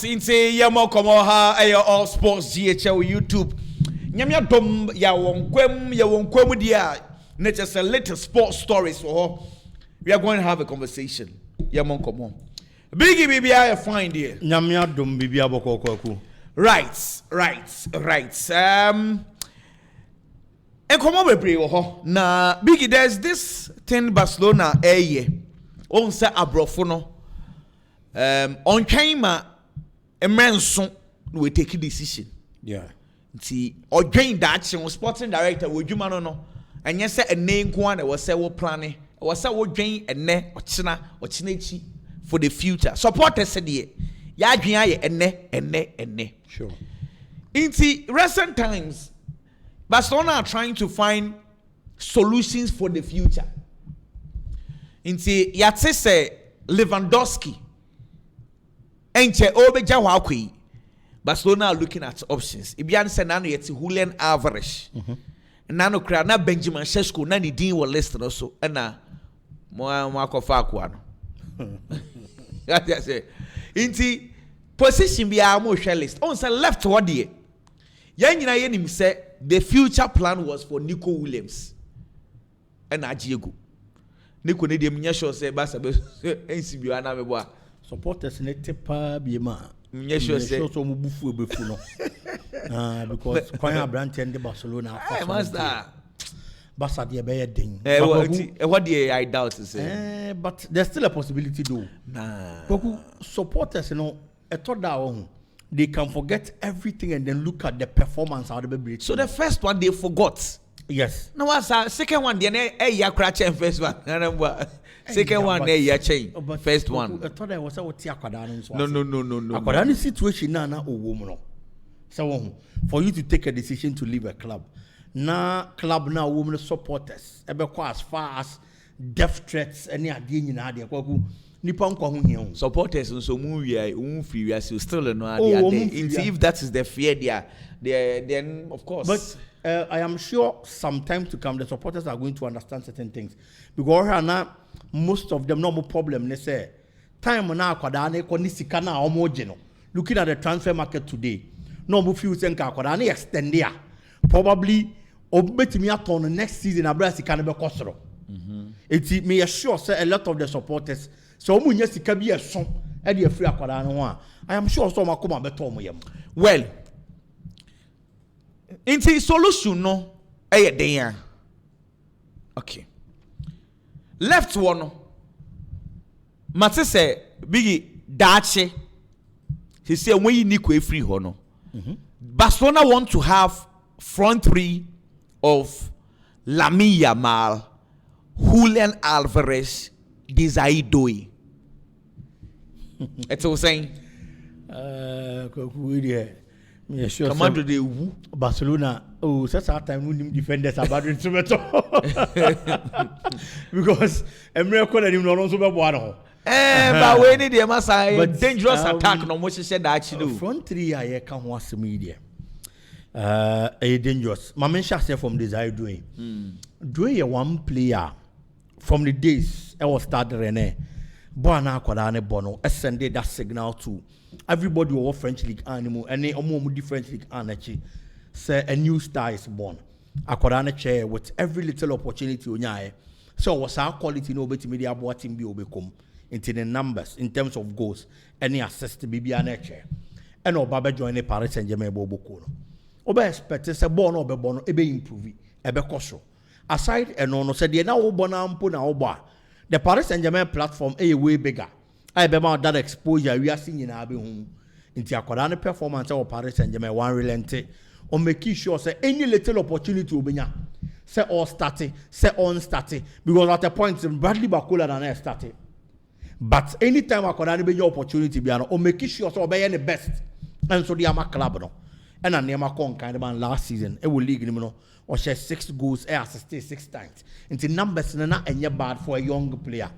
Into Yamo Komoha, all sports GHL YouTube. Nyamia dom ya wonkwem dia. Just a little sports stories for her. We are going to have a conversation. Yamo Komo. Biggie baby, I find here. Nyamia dom bibi aboko. Right. And come over bro. Na Biggie, there's this thing Barcelona on sa abrofono. On China, a man son will take a decision. Yeah. See, or gain that sporting director with you no. And yes, a name one was say what planning. Was say what gain a ne or china or chinechi for the future. Supporters said ye. Ya ne. Sure. In the recent times, Barcelona are trying to find solutions for the future. In the yatse say Lewandowski. Enche obeja wakui. Barcelona are looking at options. Ibian said nano yet Julian Alvarez. Nano kra na Benjamin Sesko na ni din wo list also. Na mo akofa akwano. That I say. Inti position bi a mo share list. On say left what there. Yan nyina ye nim say the future plan was for Nico Williams. And Diego. Nico ne dem nya sure say Barca be ensi bi ana me boa. Supporters ne tepa bi ma. Nya sure say so mo bufu ebefu no. Because Kwanya Brandt and Barcelona. Hey master. Barca dey be den. What do I doubt to say? But there's still a possibility though. Nah. Supporters, you know, I thought that they can forget everything and then look at the performance out of the break. So the first one they forgot. Yes. No, what's second one? The ya crash and first one. Second one, ya change. First one. I thought I was out here. No. Akwadani situation na woman. So for you to take a decision to leave a club, na club na women supporters. Ebe kwa as far as death threats any idea in the kwaku. Supporters so move free we are still no if that is the fear then of course. But I am sure some time to come the supporters are going to understand certain things because now most of them no more problem they say time na akwada na ko ni sika na omoje no looking at the transfer market today no more few think akwada na extend there probably obetimi aton next season abra sika na be kosoro it me assure say a lot of the supporters so munya sika bi eson e de free akwada no ho I am sure so makoma beto mo yam. Well, into solution no den. Okay. Left one. Mate say Biggie dache. He say when you need free ho no. Barcelona want to have front three of Lamine Yamal, Julian Alvarez, Doue. It's all saying. Sure. Commando de who? Barcelona. Oh, such a time we defenders about instrument. Because Emre Kona him no so be boa. But we need the massa dangerous attack no mo said that you do. Front three I can ho asem a dangerous. Mama Shase from Desire Doue. Doue one player from the days I was started René. Boana Kwadane Bono sended that signal to everybody who French League animal and any French League anachi say a new star is born. Akwadane chair with every little opportunity onyae. So was our quality no beti media boa team be obekom into the numbers in terms of goals any assist to be an chair. And Obaba join the Paris Saint-Germain bobo. Oba expect say born obe bono ebe improve ebe koso. Aside and no said na obona mpo na oba. The Paris Saint-Germain platform is way bigger. I remember that exposure we are seeing in our home. Into a performance of Paris Saint-Germain one relented on making sure say any little opportunity will be say all starting, say on starting because at a point Bradley Bacola than started. But anytime I could be your opportunity be on making sure so obey the best. And so the Ama club no. And I never con kind of man last season. It will league no. Or share 6 goals, assisted 6 times. Into numbers not any bad for a young player.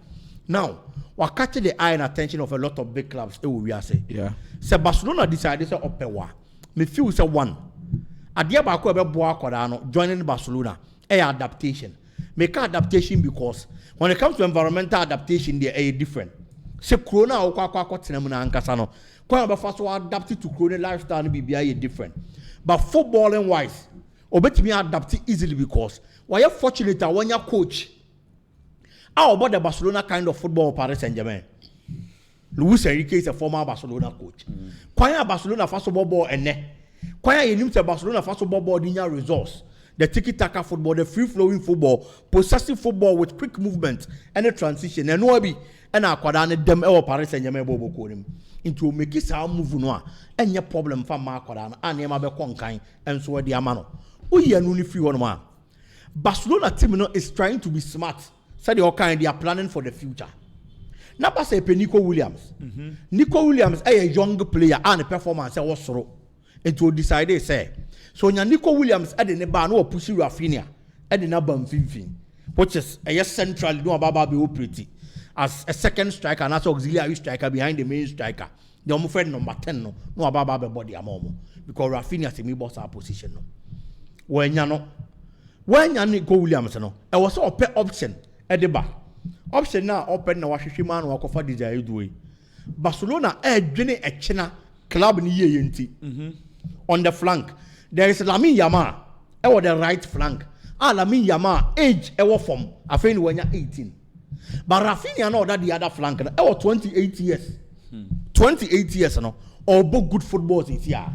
Now, what catch the eye and attention of a lot of big clubs, it will be say. Yeah. So Barcelona decided to open me feel say one. Adia Bako ebe boa Kodano joining Barcelona. Adaptation. Make adaptation because when it comes to environmental adaptation, they are different. Se corona o kwa tenam na ankasa no. Kwa ba fa so adapt to corona lifestyle no bibia different. But footballing wise, obetimi adapt easily because why you fortunate when your coach about the Barcelona kind of football Paris Saint-Germain. Luis Enrique is a former Barcelona coach. Kwaya Barcelona first ball and ne. Kwaya you need Barcelona first ball dinya results. The tiki-taka football, the free-flowing football, possessive football with quick movement and a transition. And no be and akwadane dem e Paris Saint-Germain bobo konim. Into make it move no and your problem for Makwadana and Yama be konkan and so the amano. We are only free one man. Barcelona team is trying to be smart. Said the kind they are planning for the future. Napa say Nico Williams. Nico Williams is a young player and a performance was so. And to decide say. So Nico Williams at the bar no push Rafinha at the number 15, which is a central no about be pretty as a second striker and as auxiliary striker behind the main striker. The almost friend number 10 no about body amomo because Rafinha is a me boss our position no. When Nico Williams no, I was all pay option at the back. Option now open na wahwehwe man wa kofa Desire Doue. Barcelona dwene a China club ni ye yenti. On the flank there is Lamine Yamal on the right flank. Lamine Yamal age ewo form afeni wanya 18. But Rafinha no that the other flank no 28 years. 28 years no all both good footballers is here.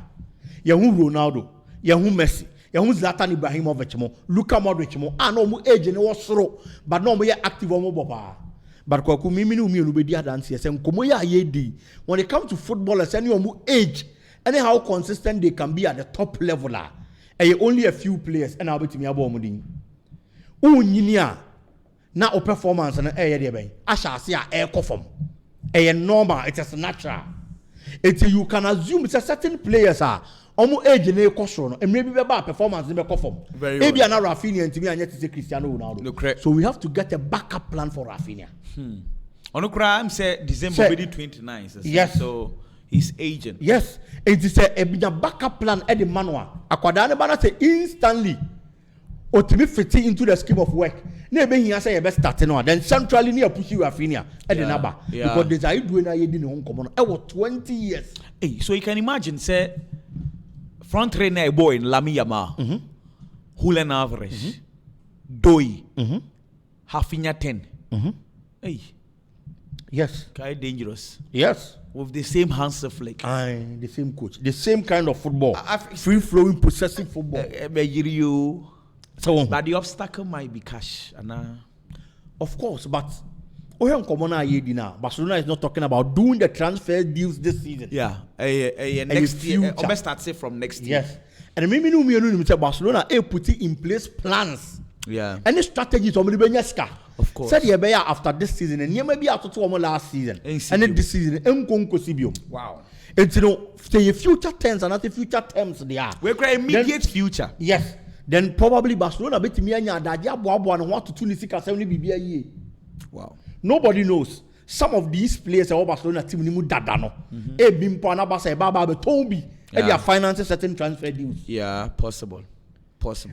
Yahu Ronaldo, Yahu Messi, Yahu Zlatan Ibrahimovic mo, Luka Modric mo, no mo age ne wo soro, but no mo ye active mo boba. But kwa mimi ni umi be dia dance say nkomo ya yedi. When it comes to footballers any mo age and how consistent they can be at the top level only a few players and I'll be to me about Mudin. Unyinia na o performance na de ben. Asha see a form. Normal, it is natural. You can assume it's a certain players are almost age in a question and maybe about performance in the form. Maybe an Rafinha and to me and yet to say Cristiano Ronaldo. So we have to get a backup plan for Rafinha. On the crime say December 29. Yes. So he's agent. Yes. It is a backup plan at the manual. Akwadane bana say instantly or to be fitting into the scheme of work. Never he say best starting on. Then centrally near push you Rafinha at the number. Because Desire Doue na yedi home common. I was 20 years. Hey, so you can imagine say front trainer boy in Lamine Yamal, Julian Alvarez, Doue, Rafinha 10. Hey. Yes. Kind dangerous. Yes. With the same hands of flick. The same coach. The same kind of football. Free-flowing, possessive football. So, but the obstacle might be cash. Of course, but Barcelona is not talking about doing the transfer deals this season. Yeah. Next year. Or best start say from next year. Yes. And maybe no Barcelona put in place plans. Yeah. Any strategies on the of course. Said you after this season and you may be after 2 more last season. And then this season, wow. It's say future terms and not the future terms they are. We're creating immediate future. Yes. Then probably Barcelona bet me and Dadia Boabo and want to 26 70 BBA. Wow. Nobody knows. Some of these players are Barcelona team nimu dadano. Bimpana Basa Baba Toby. And they are financing certain transfer deals. Yeah, possible.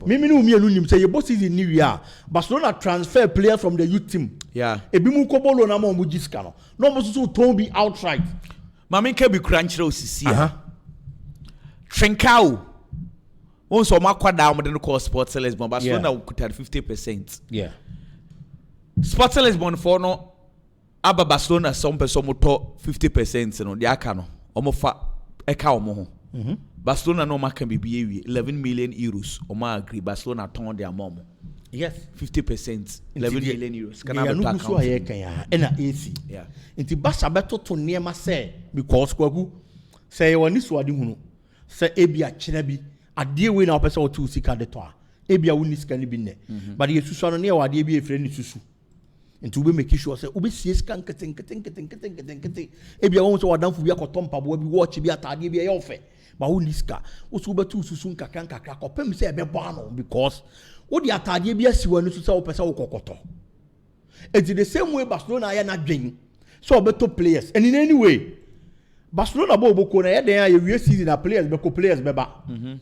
Mimi no me anunim say your boss is in New Year. Barcelona transfer players from the youth team. Yeah. Ebimu kobolo na mo mujiska no. No mo so Toby outright. Mama nke bi kranchira osisi. Trincao. Once o makwada mo de no call Sports Lisbon, Barcelona could have 50%. Yeah. Sports Lisbon for no aba Barcelona some person mo to 50% no. They aka no. Omo fa eka omo ho. Barcelona no can be 11 million euros. Oma agree. Barcelona turn their mom. Yes. 50%. 11 million euros. Can I have a account? Yeah. Inti Barca beto to near my say because kwagu say when this wadi hunu say ebia chinebi a dear win our person or two sika de toa ebia winis can be ne. But you susu no near wadi ebia friend susu. Into we make sure say obi sie scan keten ebia won so wadan fu bia kotompa bo bi watch bia atade bia yofe. But who niska? Also, be too soon kakranka crack up. Pem say a bebano because what the atade be as you want to sell person kokoto. It's the same way Barcelona are not doing. So better players, and in any way, Barcelona bobo kona there you season players beko players beba.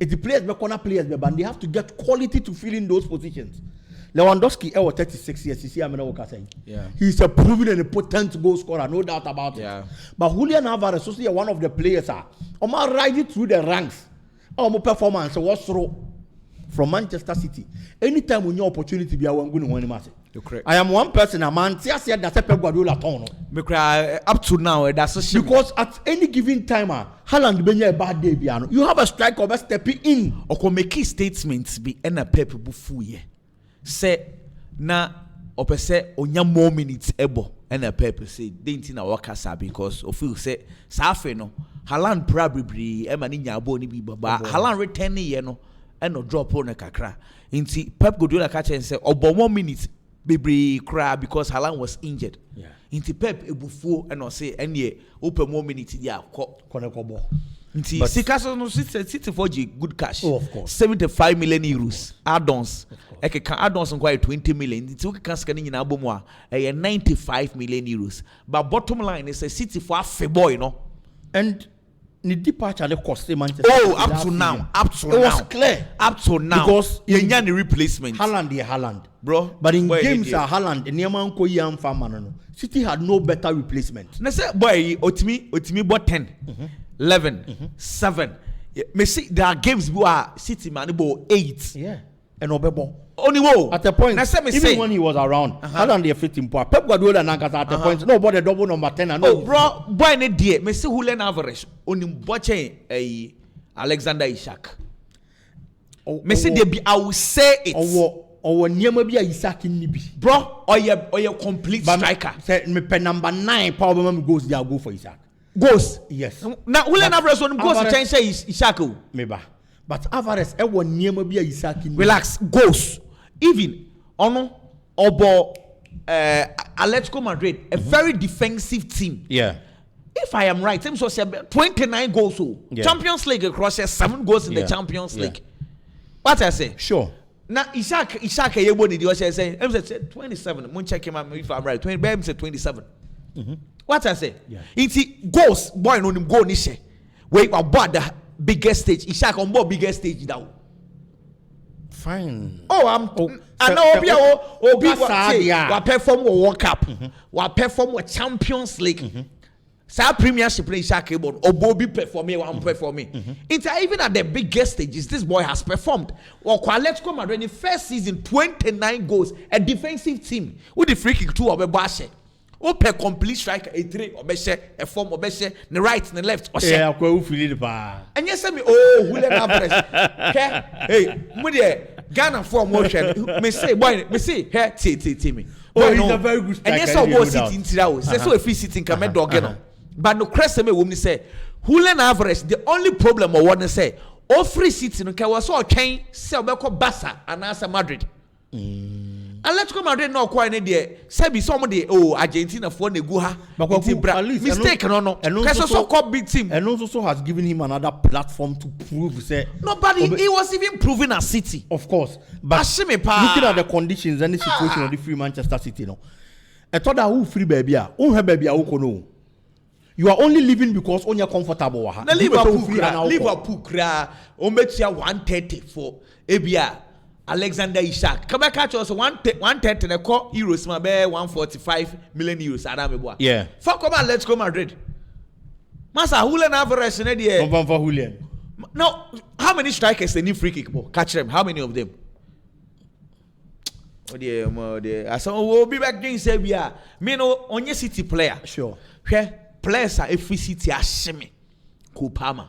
It's the players beko na players beba, and they have to get quality to fill in those positions. Lewandowski, 36 years. You see, I'm not saying. Yeah. He's a proven and a potent goal scorer, no doubt about Yeah. it. But Julian Alvarez, also one of the players, I'm riding through the ranks. Performance was through from Manchester City. Anytime when your opportunity be, I'm going to win him. I am one person, a man. See, I said that Pep Guardiola tono. Up to now, that's because at any given time, Haaland be a bad day, piano. You have a striker by stepping in. Or make key statements be en a Pep bufu ye. Say na opese onya more minutes ebo en a Pep say didn't na wakasa because of you say safe no Haaland probably e mani nyabo ni bi baba Haaland return ye no and no drop on a kakra. Inti Pep Guardiola catch and say obo 1 minute bebre cry because Haaland was injured. Yeah. Inti Pep ebufu and no say any open 1 minute ya Konekobo. Inti Sikaso no City for good cash. Oh, of course. 75 million euros add-ons. Eke kan add-ons quite 20 million. Inti we can scan in abomwa 95 million euros. But bottom line is a City for a boy, no. And the departure they cost Manchester. Oh, up to now, it was clear up to now because you need the replacement. Haaland, bro. But in games, Haaland, Neman ko yam famano. City had no better replacement. Na say boy, otimi bought 10, 11, 7. Me see there are games where City man about 8. Yeah, and Obebo. Only wo at the point. Even say, when he was around, Haaland they fit him poor. Pep Guardiola nankasa at the point. No, but the double number 10 and oh, bro, boy ne die. Me see Julian Alvarez oni boche Alexander Isak. Me see they be I will say it. Or niema bi Isak ni bi. Bro, or you complete striker. Say me pe number 9 power me goes there go for Isak. Goes. Yes. Now Julian Alvarez on goes to change Isak. Meba. But Alvarez e won niema bi Isak ni. Relax, goes. Even ono obo Atletico Madrid, a very defensive team. Yeah. If I am right, so 29 goals. Yeah. Champions League across 7 goals in the Champions League. What I say? Sure. Now Isak yebo ni say 27. Mun check him out if I'm right. 20 baby say 27. What I say? Yeah. It's goals boy no him goal ni she. We about the biggest stage. Isak on board biggest stage now. Fine. Oh, I know Obi wa perform World Cup. Wa perform Champions League. Sa Premiership play Isak Ebon. Obi perform It's even at the biggest stages this boy has performed. Or Atletico Madrid in the first season 29 goals, a defensive team with the free kick 2 obebashe. O per complete striker a 3 obeshe, a form obeshe, the right and the left. Yeah, ko feel it ba. And yes me Julian Alvarez. Hey, mo de Ghana form motion. Me say boy, me say here t me. Oh, he's a very good striker. And yes I was sitting tirawo. Say so if he sitting can make dog no. But no crest me woman say Julian Alvarez the only problem I want to say all free sitting no can was so can say obeko Barca and answer Madrid. Atletico Madrid no quite any there. Say be somebody Argentina for ne go ha. Mistake no. Because so called big team. And also has given him another platform to prove say nobody he was even proving at City. Of course. But looking at the conditions and the situation of the free Manchester City no. I thought that who free baby baby no. You are only living because on you're comfortable. Na Liverpool kra o metia 130 for Ebia Alexander Isak. Come back catch us 130 na call euros ma be 145 million euros adameboa. Yeah. Fuck about let's go Madrid. Masa Julian Alvarez na there. Come for Julian. Now, how many strikers they need free kick ball? Catch them. How many of them? Oh dear. I saw we'll be back against Serbia. Me no only City player. Sure. Okay. Players are every City Ashimi, Kupama,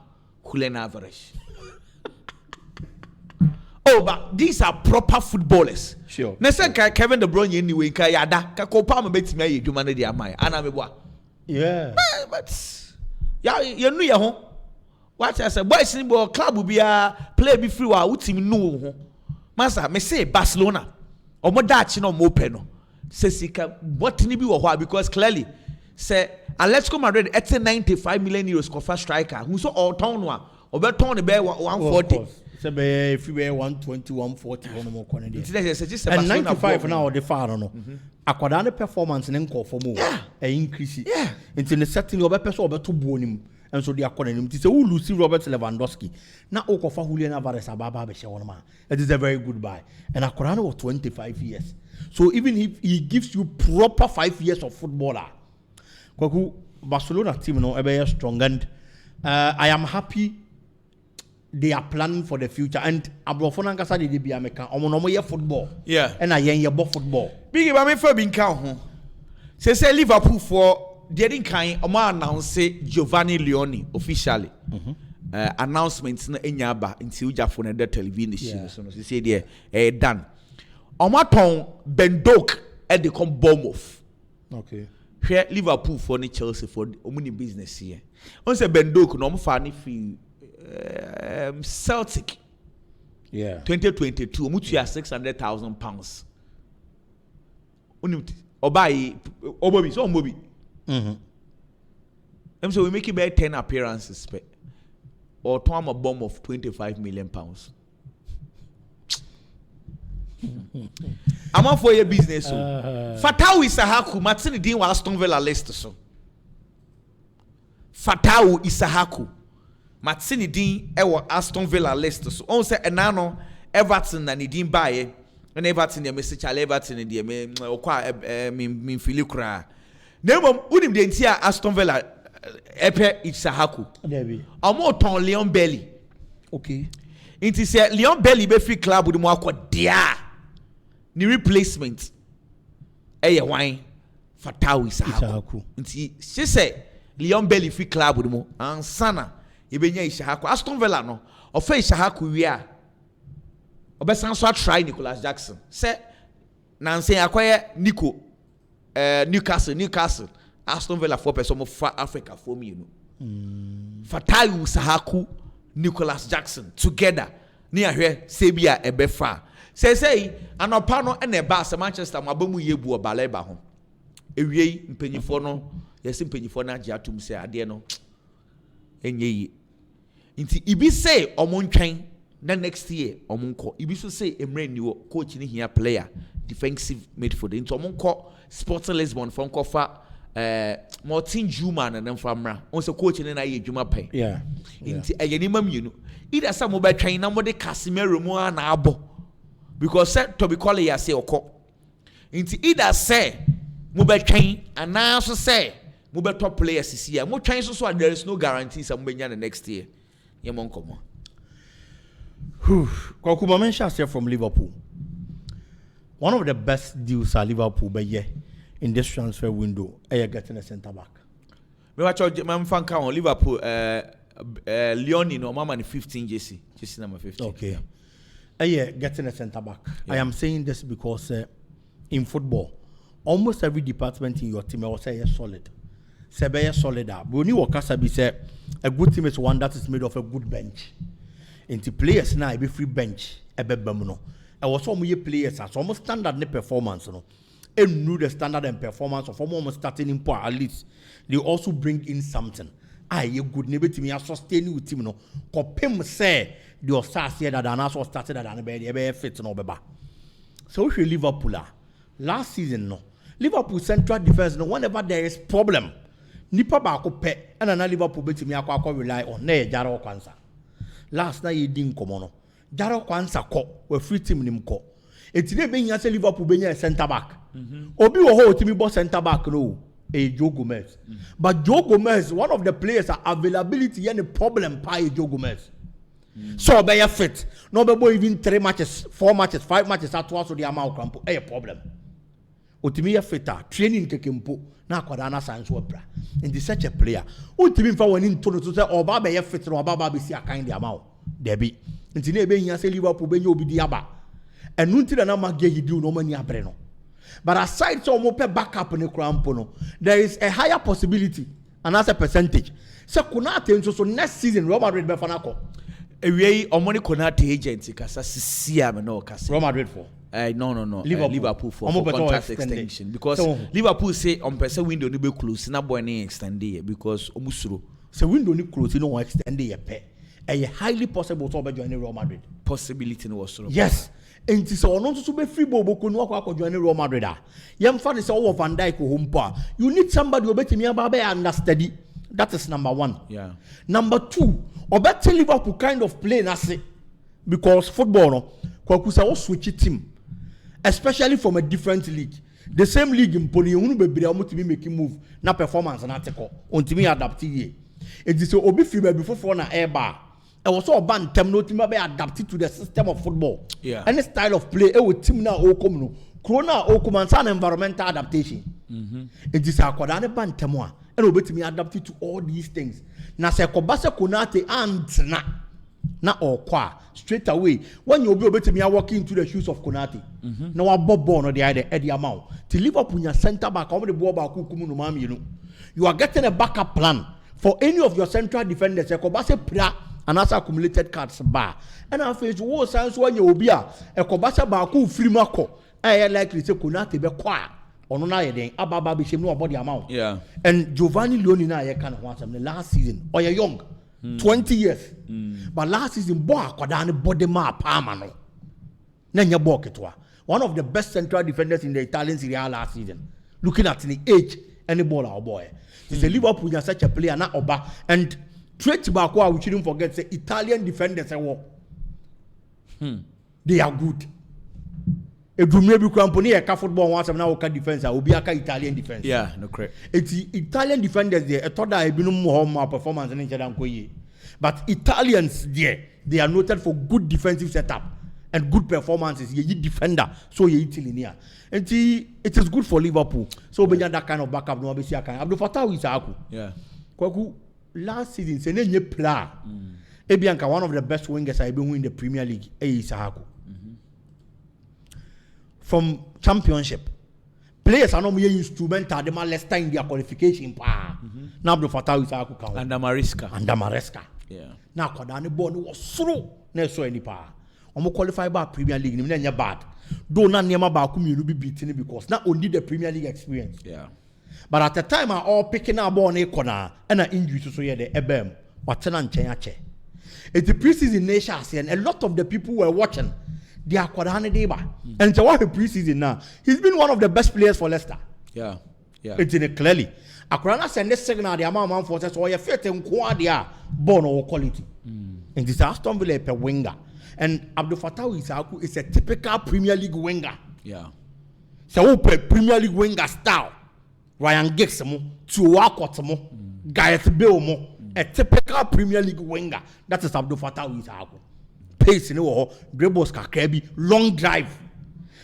Julian Alvarez. Oh, but these are proper footballers. Sure. Next Kevin De Bruyne anyway, Kayada, Kupama bet me you man the amai. Anamebwa. Yeah. But yeah, you know your home. What I said, boys in the club will be a play be free or team no. Master, me say Barcelona. Or more Dutch no more peno. Says he can what ni be or because clearly say Atletico Madrid at 95 million euros for striker. Who saw all town one or bet town the bear 140. Say if you bear 120, 140 on more quantity. And 95 now the far no. Akwadane performance and encore for more. Yeah. A increase. Yeah. Into the setting of a person over to bone him. and so they are calling him. Say, who Lucy Robert Lewandowski? Now, Okofa Julian Alvarez Ababa Beshawanama. It is a very good buy. And Akorano was 25 years. So even if he gives you proper 5 years of footballer, Kwaku Barcelona team no very strong, and I am happy they are planning for the future. And Abrofona Kasa de be American. Omonomo football. Yeah. And I yen football. Big Bami for being count. Say Liverpool for. The other kind, Oma announced Giovanni Leone officially. Announcements na enyaba until Uja for the television. So you say there, done. Oma ton Ben Doue at the come Bournemouth. Okay. Here Liverpool for the Chelsea for omuni business here. On say Ben Doue no fani fi Celtic. Yeah. 2022 omutu ya £600,000. Unimti obai obobi so obobi. So we make it by 10 appearances or time a bomb of £25 million. I'm on for your business. Fatau Isahaku, Martin Dean was Aston Villa Leicester. So Fatau Isahaku, Martin Dean was Aston Villa Leicester. So on say Enano Everton and Dean buy and Everton the message Everton in the me Filicra. Nemo unim de ntia Aston Villa epe Isahaku. Debi. Amo ton Leon Belly. Okay. Inti say Leon Belly be free club with mo akọ dia. Ni replacement. Eye wan Fatau Isahaku. Inti she say Leon Belly free club with mo ansana e be nya Isahaku. Aston Villa no. Ofa Isahaku wi a. Obesan so try Nicholas Jackson. Say nanse akoye Nico Newcastle, Aston Villa 4% of Africa for me, you know. Fatau Isahaku, Nicholas Jackson together near here, Sebia Ebefa. Say, an opano and a bass Manchester, Mabumu Yebu Baleba home. Ewe Impenifono, yes, Impenifona Jatum say, Adiano. And ye. Inti Ibi say, Omon train, then next year, Omonko. Ibi so say, Emre new coach in here player, defensive midfielder. Into Omonko. Sports Lisbon from Kofa, Martin Juman and then from Ra. Also coaching in a Juma pay. Yeah. Into a minimum, you know. Either some mobile train number the Casimiro Moa and Abo. Because said to be called a say or call. Into either say mobile train and now also say mobile top players this year. More trains so there is no guarantee some the next year. Yamon come on. Kokuma mentioned from Liverpool. One of the best deals at Liverpool by year in this transfer window, getting a centre back. Me watch my fan count on Liverpool. Leone no mama 15 JC number 15. Okay. Getting a centre back. Yeah. I am saying this because in football, almost every department in your team will say solid. Say be solid. But when you work as say a good team is one that is made of a good bench. Into players now be free bench a bebemuno. I was some players as almost standard ne performance, you know. And knew the standard and performance of almost starting in poor at least. They also bring in something. You good neighbor to me, I sustain with him, no. Kopem say the stars here that are also started at an be fit no beba. So if you Liverpool last season, no. Liverpool central defense, no, whenever there is problem, nipa ba ko pe, and na Liverpool bet me akwa rely on na Jaro Kwanza. Last night you didn't come on. Jaro Kwanza ko we free team nim ko. Etide be nya say Liverpool be nya center back. Obi wo ho timi bo center back no. Joe Gomez. But Joe Gomez, one of the players are availability any problem by Joe Gomez. So be fit. No be even 3 matches, 4 matches, 5 matches at once so the amount crampo. A problem. Otimi ya fita training kekempo na kwada na science webra. In the such a player. Otimi fa wani ntono to say oba be ya fit no oba be si akan the amount. Debi. Nti na be nya say Liverpool be nya obi di aba. Enu nti na ma ge hidi no mani abre no. But aside from open backup in the crampono, there is a higher possibility and as a percentage. So Konate so next season Real Madrid be fanako. Ewe omoni Konate agent kasa sisia me no kasa. Real Madrid for. No. Liverpool for contract extension because so, Liverpool say on person window ni be close na boy ni extend here because omusuro. So window ni close no extend here pe. A highly possible to be join Real Madrid. Possibility no was so. Yes. And so on to be free bobo ko no akwa join Real Madrid. Yam fa say Van Dijk home pa. You need somebody who bet me about be understudy That is number one. Yeah. Number two, obeti Liverpool kind of play na se because football no kwakusa wo switch team, especially from a different league. The same league in Pony, you be able to make move na performance and article until me adapt ye. It is obi fiber before for na air bar. I was so bad term no team be adapted to the system of football. Yeah. Any style of play with team na o come no. Corona o come and environmental adaptation. It is a kodane ban temwa. And obetimi adapted to all these things. Na se kobase konate and na okwa straight away when you be obetimi walking into the shoes of Konate. Na wa bobo no the amount. To Liverpool nya center back over the ball back kumu no mam you are getting a backup plan for any of your central defenders. Kobase pra and as accumulated cards bar. And I feel wo sense when you obi a kobase ba ku free mako. I likely say Konate be kwa. Ono na yeden ababa be shame no about the amount. Yeah. And Giovanni Leoni na ye kan ho asem the last season. Or you young. 20 years. But last season boy akwada ne body map ama no. Na nya ball ketwa. One of the best central defenders in the Italian Serie A last season. Looking at the age any ball our boy. It's a Liverpool is such a player na oba and trait back we shouldn't forget say Italian defenders they are good. If you maybe company a football once now can defense will be a Italian defense. Yeah, no correct. It's Italian defenders there. I thought that I been more performance than but Italians there they are noted for good defensive setup and good performances. You defender, so you Italian. And it is good for Liverpool. So when you that kind of backup, no obviously I can. Abdul Fattah Isak. Yeah. Kwaku last season, say ne play. Ebianka one of the best wingers I been in the Premier League. Isak. From championship, players are not more instrumental. They must Leicester in their qualification. Now the Fattah Isak count. Under Maresca. Yeah. Now Kodani born was through. Never saw any power. Omo qualify by Premier League. Ni mna bad. Though na niyama ba kumi you be beaten because not only the Premier League experience. Yeah. But at the time, I all picking up on a corner and an injury so yeah the ebem. Watching and change. It's the preseason nation and a lot of the people were watching. They are Kodani Deba. And so what the preseason now, he's been one of the best players for Leicester. Yeah. Yeah. It's in it clearly. Akrana send this signal the amount man forces or you fit in quadia born or quality. And this Aston Villa per winger. And Abdul Fattah Isak is a typical Premier League winger. Yeah. So Premier League winger style. Ryan Giggs mo, Tuwakot mo, Gareth Bale mo, a typical Premier League winger. That is Abdul Fattah Isak. Pace in the dribbles kakebi, long drive.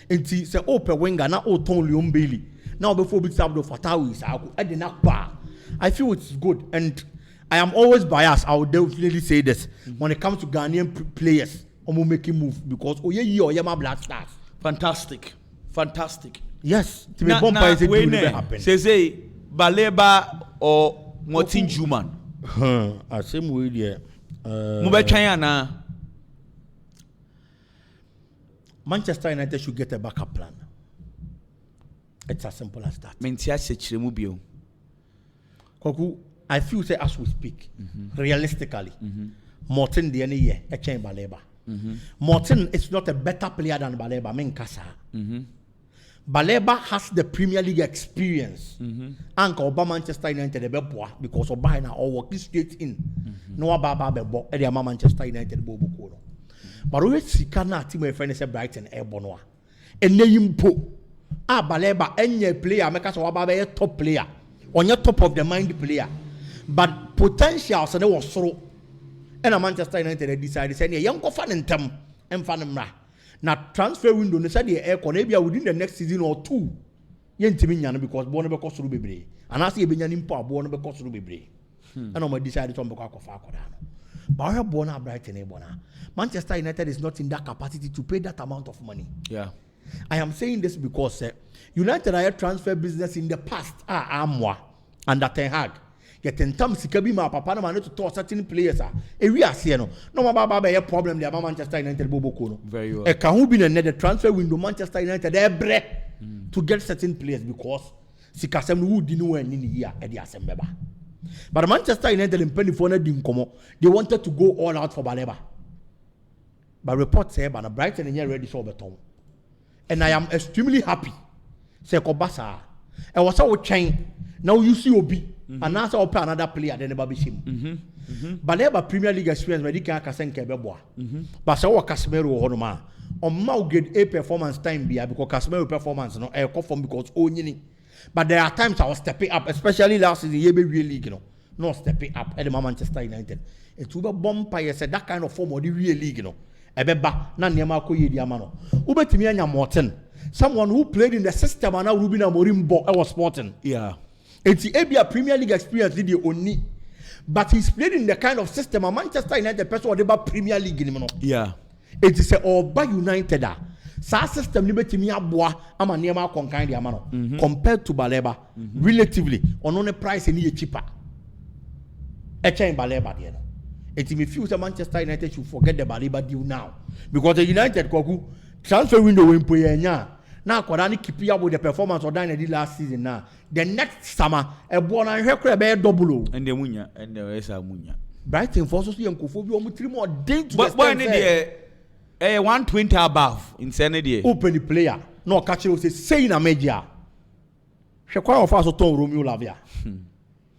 And see, say open winger, not Oton Leon Bailey. Now before we start the Fattah Isak, I did not bar. I feel it's good, and I am always biased. I would definitely say this when it comes to Ghanaian players, I'm making move because oh yeah, my Black Stars. Fantastic. Yes, to me, bomb is it happen. Say Baleba or Martin Juman. Same way there. Mubechayana. Manchester United should get a backup plan. It's as simple as that. Kwaku, I feel say as we speak, realistically, Martin the any year a chain Baleba. Martin is not a better player than Baleba. Menkasa. Baleba has the Premier League experience. Anka Oba Manchester United the beboa because Oba na all work straight in. No Baba bebo e the Manchester United bobo kono. But we see kana team my friend say Brighton e bonoa. Enne yimpo. Baleba any player make us Oba be top player. On your top of the mind player. But potential so they was through. And a Manchester United decided to say young go fanntem and fan now transfer window they said the air Conabia within the next season or two. Yentimian because born be cost bebre. And I see a Benjamin Paul born be cost bebre. And I decided to go for Fakodano. But I born a Brighton Ebona. Manchester United is not in that capacity to pay that amount of money. Yeah. I am saying this because United are transfer business in the past Amwa and that Ten Hag. Yet in terms of Kabima Papa no to talk certain players we are seeing no baba a problem there about Manchester United Bobo Kono. Very well. A can be the transfer window Manchester United to get certain players because Sikasem would didn't win in the year at the Assembly. But Manchester United in Pennyphone didn't come up. They wanted to go all out for Baleba. But reports say but Brighton and ready for Beton. And I am extremely happy. Say Kobasa. And what's our chain? Now you see Obi. and also open another player then never be him. But never Premier League experience where they can casen kebeboa. But so Casemiro honoma on mau get a performance time be because Casemiro performance no a form because only. But there are times I was stepping up, especially last season, you be real league, no stepping up at the Manchester United. It will be bomb by said that kind of form of the real league, Ebeba, na niama ko ye diamano. Ube Timianya Morton, someone who played in the system and now Ruben Amorim I was Sporting. Yeah. It's a Premier League experience did you only. But he's played in the kind of system a Manchester United person or about Premier League in Yeah. It is a Oba United. Sa system libetimi aboa ama niema konkan dia mano compared to Baleba relatively on a price any cheaper. A chain Baleba there. It me feel that Manchester United should forget the Baleba deal now because the United koku transfer window when poyenya now Kwadani keep up with the performance of Dine did last season now. The next summer a born and hekre be double and the munya and the rest are munya. Brighton forces you and Kofobi almost 3 more days to but when the 120 above insanity. Open the player. No catch you say in a media. She quite of us to Romeo Lavia.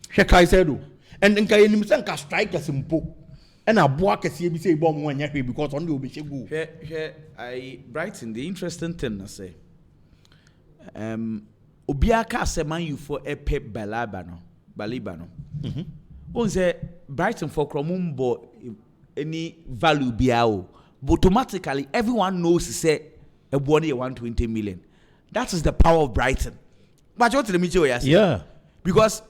She Kaisedo. And then Kay himself can strike a simple. And a boak a CBC bomb when you because on the Bishagu. Here, I Brighton, the interesting thing I say. Obiaka seman you for a pep balibano. On say Brighton for Cromumbo any value biao. But automatically, everyone knows say a body 120 million. That is the power of Brighton. But what the media yes? Yeah. Because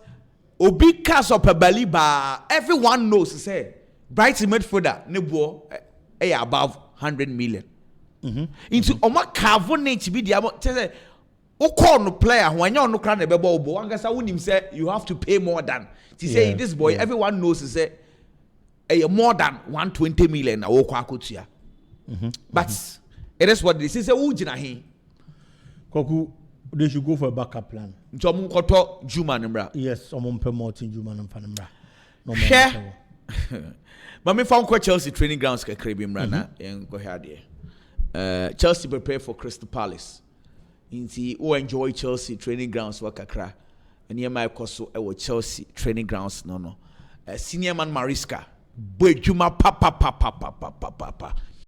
Obi cast up a baliba, everyone knows say Brighton midfielder nebo above 100 million. Into Oma carbonate be the say o call no player when you no crown a bebo bo. Angasa win say you have to pay more than. To say this boy, everyone knows say more than 120 million na wo kwa kotua. But it is what this is. Koku, they should go for a backup plan. Jomu koto Juma nembra. Yes, someone promoting Juma nembra. No more. But me found quite Chelsea training grounds ke krebi mrana and go here there. Chelsea prepare for Crystal Palace. Inti o enjoy Chelsea training grounds wa kakra. And here my koso e Chelsea training grounds no. Senior man Mariska. Boy Juma papa.